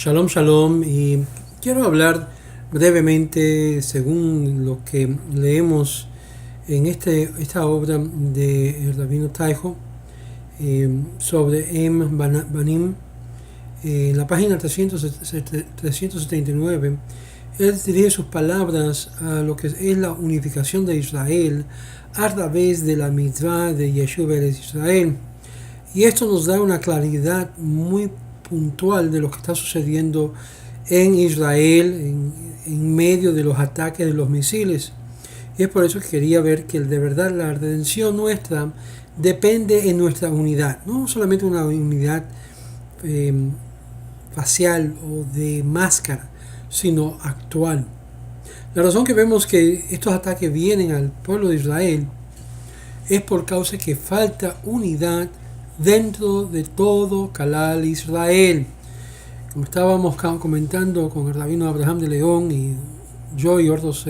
Shalom, shalom, y quiero hablar brevemente, según lo que leemos en esta obra de el Rabino Taiho, sobre Banim, en la página 379. Él dirige sus palabras a lo que es la unificación de Israel a través de la mitzvah de Yeshua Eretz Israel. Y esto nos da una claridad muy puntual de lo que está sucediendo en Israel en medio de los ataques de los misiles. Y es por eso que quería ver que de verdad la redención nuestra depende en nuestra unidad, no solamente una unidad facial o de máscara, sino actual. La razón que vemos que estos ataques vienen al pueblo de Israel es por causa que falta unidad dentro de todo Calal Israel. Como estábamos comentando con el rabino Abraham de León y yo y otros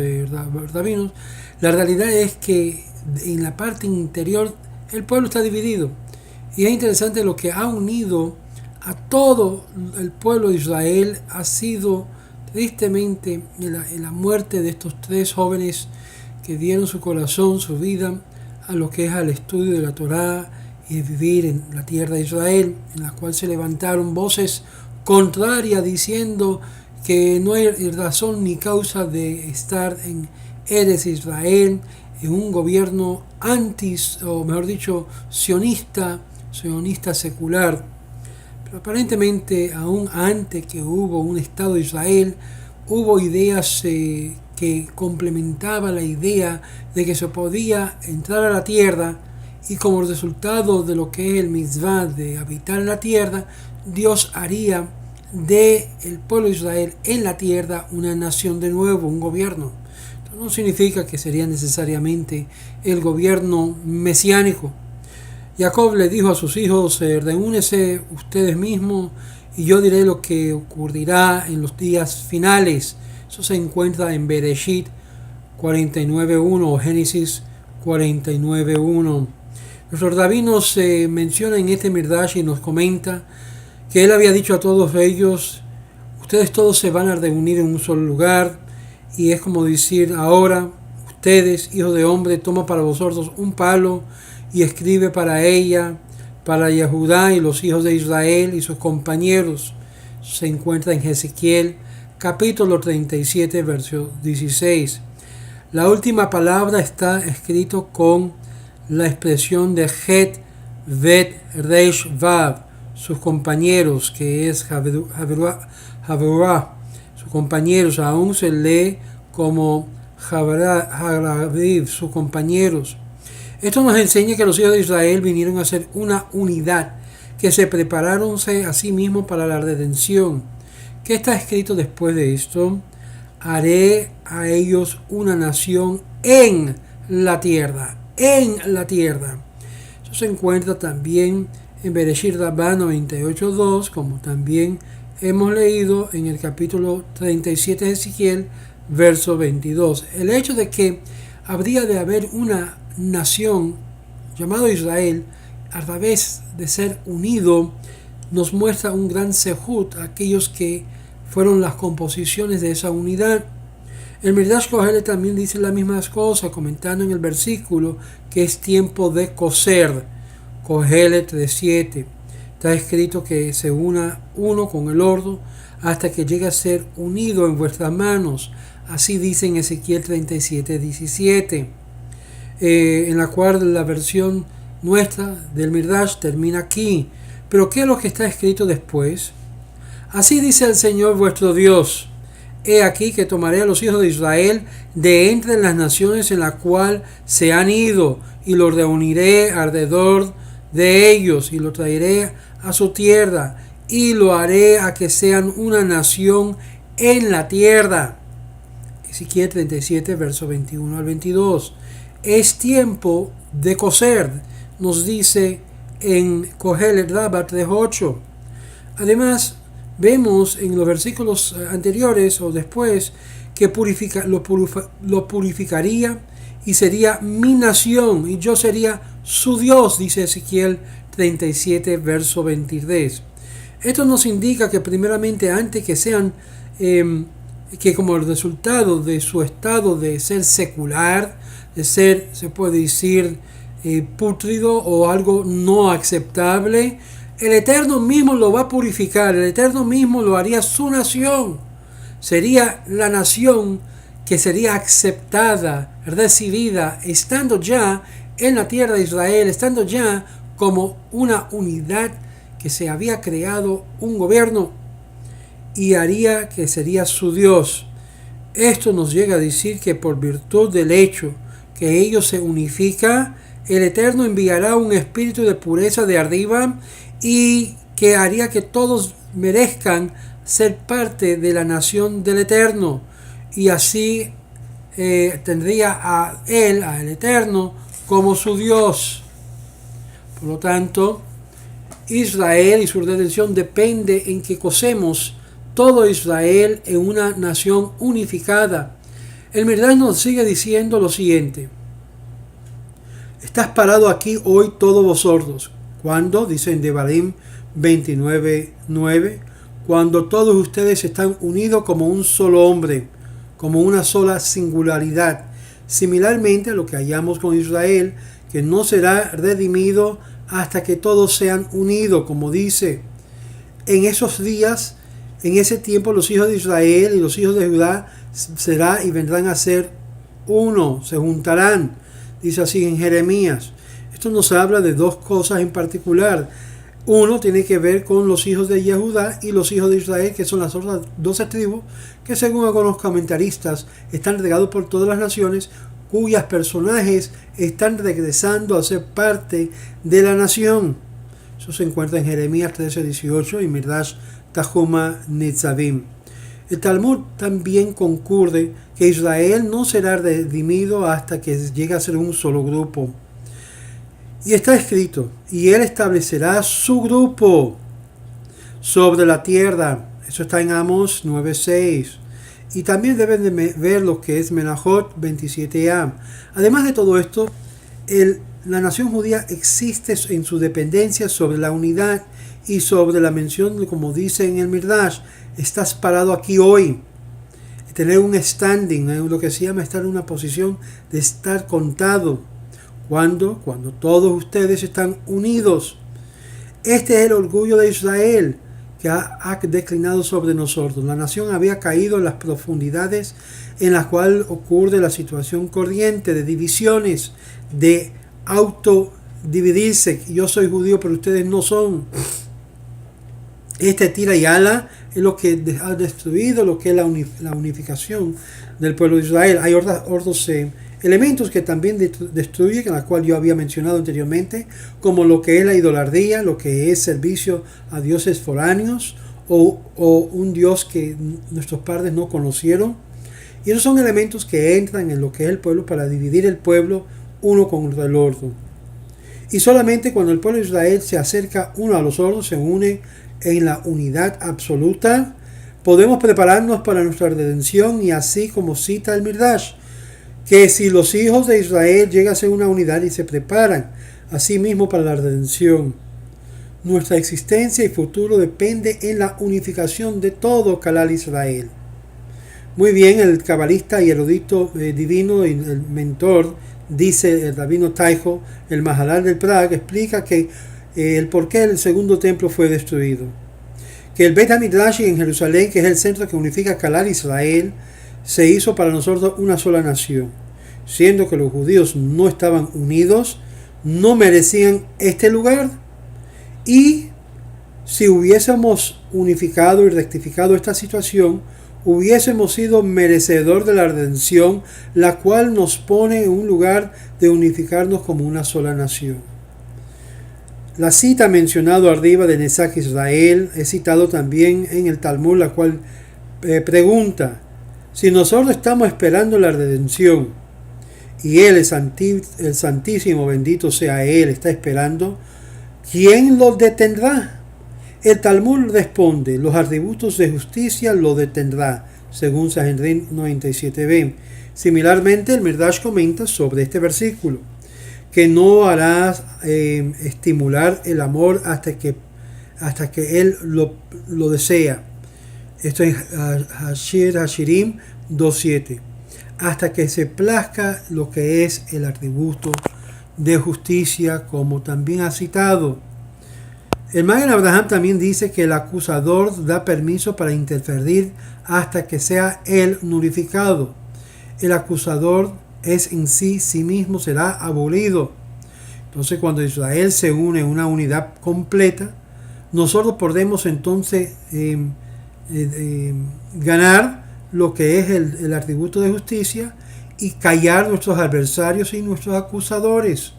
rabinos, la realidad es que en la parte interior el pueblo está dividido. Y es interesante lo que ha unido a todo el pueblo de Israel ha sido tristemente la muerte de estos tres jóvenes que dieron su corazón, su vida a lo que es al estudio de la Torá y de vivir en la tierra de Israel, en la cual se levantaron voces contrarias diciendo que no hay razón ni causa de estar en Eretz Israel, en un gobierno o mejor dicho, sionista secular. Pero aparentemente, aún antes que hubo un Estado de Israel, hubo ideas que complementaban la idea de que se podía entrar a la tierra y como resultado de lo que es el mitzvah de habitar en la tierra, Dios haría de el pueblo de Israel en la tierra una nación de nuevo, un gobierno. Esto no significa que sería necesariamente el gobierno mesiánico. Jacob le dijo a sus hijos, reúnese ustedes mismos y yo diré lo que ocurrirá en los días finales. Eso se encuentra en Bereshit 49.1 o Génesis 49.1. Nuestros rabinos mencionan en este Midrash y nos comenta que él había dicho a todos ellos, ustedes todos se van a reunir en un solo lugar, y es como decir, ahora ustedes, hijos de hombre, toma para vosotros un palo y escribe para ella, para Yehudá y los hijos de Israel y sus compañeros. Se encuentra en Ezequiel capítulo 37, verso 16. La última palabra está escrito con la expresión de Het, Vet, Reish, Vav, sus compañeros, que es Haverá, sus compañeros, aún se lee como Haraviv, sus compañeros. Esto nos enseña que los hijos de Israel vinieron a ser una unidad, que se prepararon a sí mismos para la redención. ¿Qué está escrito después de esto? Haré a ellos una nación en la tierra. En la tierra. Eso se encuentra también en Bereshit Rabbah 98.2, como también hemos leído en el capítulo 37 de Ezequiel, verso 22. El hecho de que habría de haber una nación llamada Israel a través de ser unido nos muestra un gran sehut a aquellos que fueron las composiciones de esa unidad. El Midrash Kohelet también dice las mismas cosas, comentando en el versículo que es tiempo de coser. Kohelet 3.7. Está escrito que se una uno con el otro hasta que llegue a ser unido en vuestras manos. Así dice en Ezequiel 37.17. En la cual la versión nuestra del Midrash termina aquí. Pero ¿qué es lo que está escrito después? Así dice el Señor vuestro Dios. He aquí que tomaré a los hijos de Israel de entre las naciones en la cual se han ido y los reuniré alrededor de ellos y los traeré a su tierra y lo haré a que sean una nación en la tierra. Ezequiel 37, verso 21 al 22. Es tiempo de coser, nos dice en Kohelet Rabbah 3.8. Además, vemos en los versículos anteriores o después que lo purificaría y sería mi nación y yo sería su Dios, dice Ezequiel 37, verso 23. Esto nos indica que primeramente antes que sean, que como el resultado de su estado de ser secular, de ser, se puede decir, pútrido o algo no aceptable, el Eterno mismo lo va a purificar, el Eterno mismo lo haría su nación. Sería la nación que sería aceptada, recibida, estando ya en la tierra de Israel, estando ya como una unidad que se había creado un gobierno y haría que sería su Dios. Esto nos llega a decir que por virtud del hecho que ellos se unifica, el Eterno enviará un espíritu de pureza de arriba y que haría que todos merezcan ser parte de la nación del Eterno, y así tendría a él, al Eterno, como su Dios. Por lo tanto, Israel y su redención depende en que cosemos todo Israel en una nación unificada. El Midrash nos sigue diciendo lo siguiente: estás parado aquí hoy todos vosotros. ¿Cuándo? Dice en Devarim 29:9, cuando todos ustedes están unidos como un solo hombre, como una sola singularidad, similarmente a lo que hallamos con Israel, que no será redimido hasta que todos sean unidos, como dice. En esos días, en ese tiempo, los hijos de Israel y los hijos de Judá será y vendrán a ser uno, se juntarán, dice así en Jeremías. Esto nos habla de dos cosas en particular. Uno tiene que ver con los hijos de Yehudá y los hijos de Israel, que son las otras 12 tribus, que según algunos comentaristas están regados por todas las naciones, cuyas personajes están regresando a ser parte de la nación. Eso se encuentra en Jeremías 13:18 y Midrash Tahuma Nitzavim. El Talmud también concurre que Israel no será redimido hasta que llegue a ser un solo grupo. Y está escrito: y él establecerá su grupo sobre la tierra. Eso está en Amos 9:6. Y también deben de ver lo que es Menahot 27a. Además de todo esto, la nación judía existe en su dependencia sobre la unidad y sobre la mención, como dice en el Midrash, estás parado aquí hoy. Tener un standing, lo que se llama estar en una posición de estar contado. Cuando todos ustedes están unidos. Este es el orgullo de Israel que ha declinado sobre nosotros. La nación había caído en las profundidades en las cuales ocurre la situación corriente de divisiones, de autodividirse. Yo soy judío, pero ustedes no son. Este tira y ala es lo que ha destruido lo que es la unificación del pueblo de Israel. Hay otros elementos que también destruyen, la cual yo había mencionado anteriormente, como lo que es la idolatría, lo que es servicio a dioses foráneos o un dios que nuestros padres no conocieron. Y esos son elementos que entran en lo que es el pueblo para dividir el pueblo uno contra el otro. Y solamente cuando el pueblo de Israel se acerca uno a los otros, se une en la unidad absoluta, podemos prepararnos para nuestra redención, y así como cita el Midrash, que si los hijos de Israel llegan a ser una unidad y se preparan a sí mismos para la redención, nuestra existencia y futuro depende en la unificación de todo Kalal Israel. Muy bien, el cabalista y erudito divino y el mentor, dice el rabino Taiho, el Maharal del Prague, explica que el por qué el segundo templo fue destruido. Que el Beit HaMidrash en Jerusalén, que es el centro que unifica Kalal Israel, se hizo para nosotros una sola nación. Siendo que los judíos no estaban unidos, no merecían este lugar. Y si hubiésemos unificado y rectificado esta situación, hubiésemos sido merecedor de la redención, la cual nos pone en un lugar de unificarnos como una sola nación. La cita mencionada arriba de Netzach Israel es citado también en el Talmud, la cual pregunta: si nosotros estamos esperando la redención y Él, el Santísimo, bendito sea Él, está esperando, ¿quién lo detendrá? El Talmud responde: los atributos de justicia lo detendrá, según Sanhedrin 97b. Similarmente, el Midrash comenta sobre este versículo que no hará estimular el amor hasta que hasta que Él lo desea. Esto es Hashirim 2.7. Hasta que se plazca lo que es el atributo de justicia, como también ha citado. El Magen Abraham también dice que el acusador da permiso para interferir hasta que sea él nulificado. El acusador es en sí mismo será abolido. Entonces, cuando Israel se une en una unidad completa, nosotros podemos entonces ganar lo que es el atributo de justicia y callar nuestros adversarios y nuestros acusadores.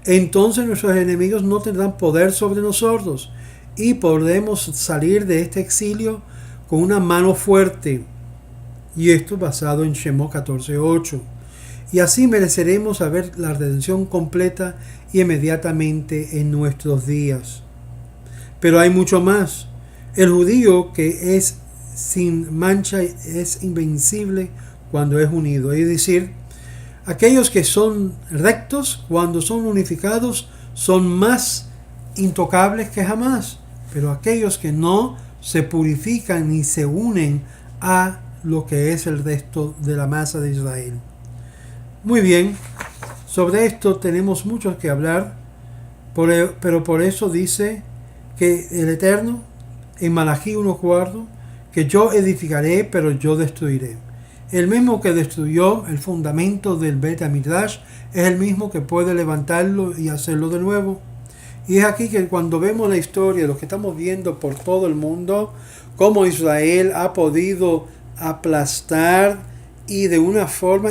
Entonces nuestros enemigos no tendrán poder sobre nosotros y podremos salir de este exilio con una mano fuerte. Y esto basado en Shemot 14.8. Y así mereceremos ver la redención completa y inmediatamente en nuestros días. Pero hay mucho más. El judío que es sin mancha es invencible cuando es unido. Es decir, aquellos que son rectos, cuando son unificados, son más intocables que jamás. Pero aquellos que no se purifican ni se unen a lo que es el resto de la masa de Israel. Muy bien, sobre esto tenemos mucho que hablar, pero por eso dice que el Eterno, en Malaquí 1:4, que yo edificaré, pero yo destruiré. El mismo que destruyó el fundamento del Bet HaMikdash es el mismo que puede levantarlo y hacerlo de nuevo. Y es aquí que cuando vemos la historia, lo que estamos viendo por todo el mundo, cómo Israel ha podido aplastar y de una forma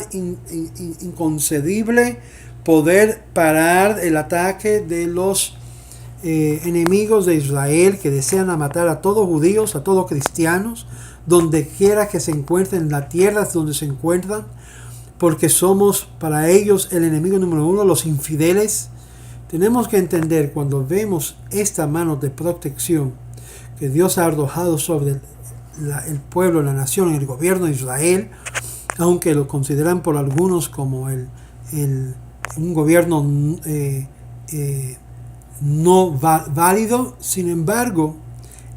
inconcebible poder parar el ataque de los enemigos de Israel que desean matar a todos judíos, a todos cristianos, donde quiera que se encuentren en la tierra donde se encuentran, porque somos para ellos el enemigo número uno, los infieles. Tenemos que entender, cuando vemos esta mano de protección que Dios ha arrojado sobre el pueblo, la nación, el gobierno de Israel, aunque lo consideran por algunos como un gobierno no válido, sin embargo,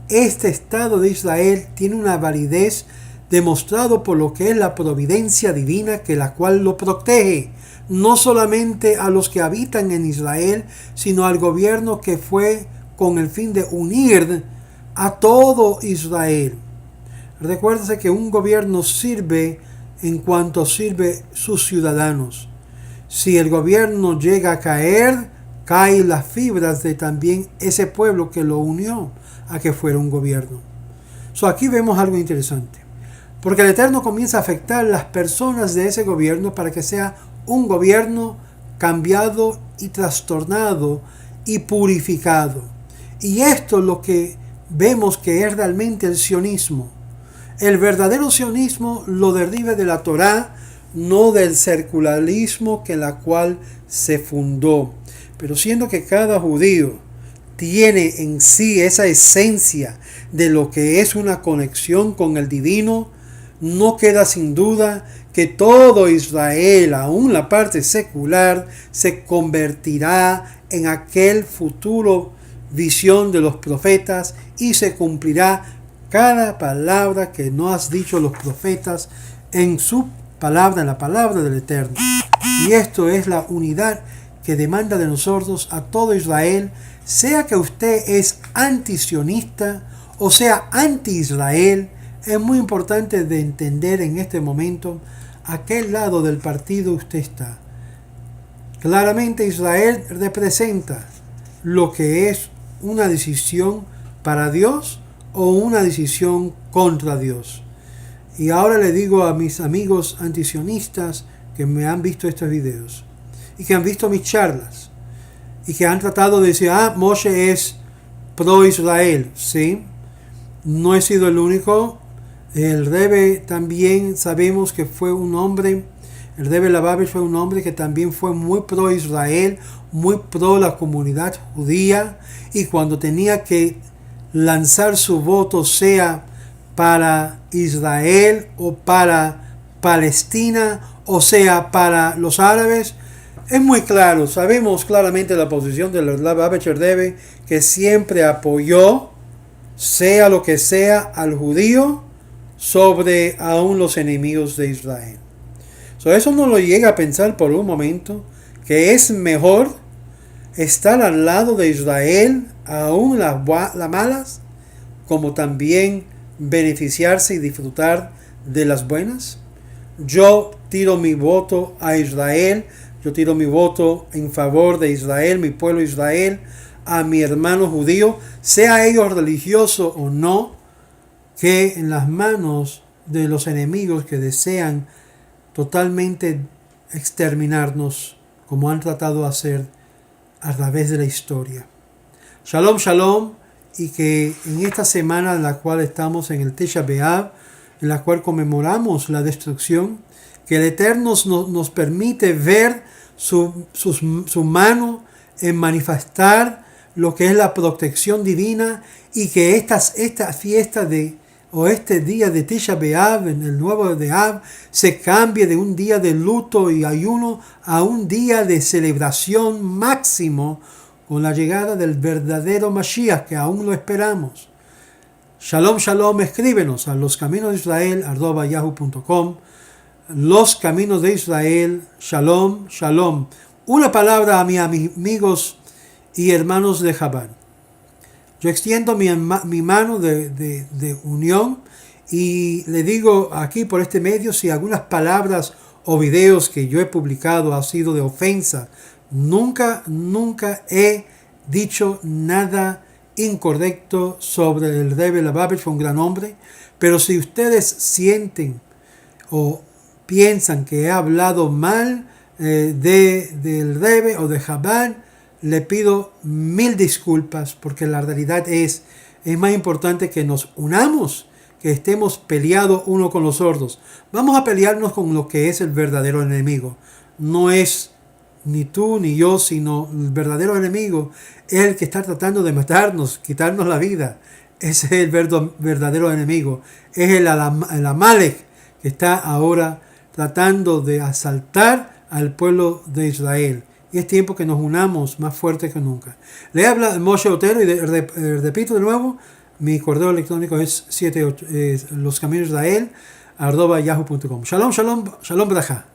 este Estado de Israel tiene una validez demostrado por lo que es la providencia divina, que la cual lo protege, no solamente a los que habitan en Israel, sino al gobierno que fue con el fin de unir a todo Israel. Recuérdese que un gobierno sirve en cuanto sirve sus ciudadanos. Si el gobierno llega a caer, caen las fibras de también ese pueblo que lo unió a que fuera un gobierno. Aquí vemos algo interesante, porque el Eterno comienza a afectar las personas de ese gobierno para que sea un gobierno cambiado y trastornado y purificado. Y esto es lo que vemos que es realmente el sionismo. El verdadero sionismo lo deriva de la Torá, no del secularismo que la cual se fundó. Pero siendo que cada judío tiene en sí esa esencia de lo que es una conexión con el divino, no queda sin duda que todo Israel, aún la parte secular, se convertirá en aquel futuro visión de los profetas y se cumplirá cada palabra que nos has dicho los profetas en su palabra, en la palabra del Eterno. Y esto es la unidad que demanda de nosotros a todo Israel, sea que usted es antisionista o sea anti-Israel. Es muy importante de entender en este momento a qué lado del partido usted está. Claramente Israel representa lo que es una decisión para Dios o una decisión contra Dios. Y ahora le digo a mis amigos antisionistas que me han visto estos videos y que han visto mis charlas y que han tratado de decir, Moshe es pro Israel. Sí, no he sido el único. El Rebbe también sabemos que fue un hombre, el Rebbe Lubavitch fue un hombre que también fue muy pro Israel, muy pro la comunidad judía, y cuando tenía que lanzar su voto, sea para Israel o para Palestina, o sea para los árabes, Es muy claro, sabemos claramente la posición de Rav Abecher Rebbe, que siempre apoyó, sea lo que sea, al judío sobre aún los enemigos de Israel. Eso no lo llega a pensar por un momento, que es mejor estar al lado de Israel, aún las malas, como también beneficiarse y disfrutar de las buenas. Yo tiro mi voto a Israel, yo tiro mi voto en favor de Israel, mi pueblo Israel, a mi hermano judío, sea ellos religioso o no, que en las manos de los enemigos que desean totalmente exterminarnos, como han tratado de hacer a través de la historia. Shalom, shalom, y que en esta semana en la cual estamos en el Tisha B'Av, en la cual conmemoramos la destrucción, que el Eterno nos permite ver su mano en manifestar lo que es la protección divina, y que esta fiesta este día de Tisha B'Av, en el nuevo de Av, se cambie de un día de luto y ayuno a un día de celebración máximo con la llegada del verdadero Mashiach, que aún lo esperamos. Shalom, shalom, escríbenos a loscaminosdeisrael@yahoo.com. Los Caminos de Israel, shalom, shalom. Una palabra a mis amigos y hermanos de Chabad. Yo extiendo mi mano de unión y le digo aquí por este medio, si algunas palabras o videos que yo he publicado han sido de ofensa, nunca he dicho nada incorrecto sobre el Rebbe Lubavitch, fue un gran hombre, pero si ustedes sienten o piensan que he hablado mal del Rebbe o de Chabad, le pido 1000 disculpas, porque la realidad es más importante que nos unamos, que estemos peleados uno con los otros. Vamos a pelearnos con lo que es el verdadero enemigo. No es ni tú ni yo, sino el verdadero enemigo es el que está tratando de matarnos, quitarnos la vida. Ese es el verdadero enemigo. Es el Amalek que está ahora tratando de asaltar al pueblo de Israel. Y es tiempo que nos unamos más fuerte que nunca. Le habla Moshe Otero y repito de nuevo, mi correo electrónico es loscaminosdeisrael@yahoo.com. Shalom, shalom, shalom, braja.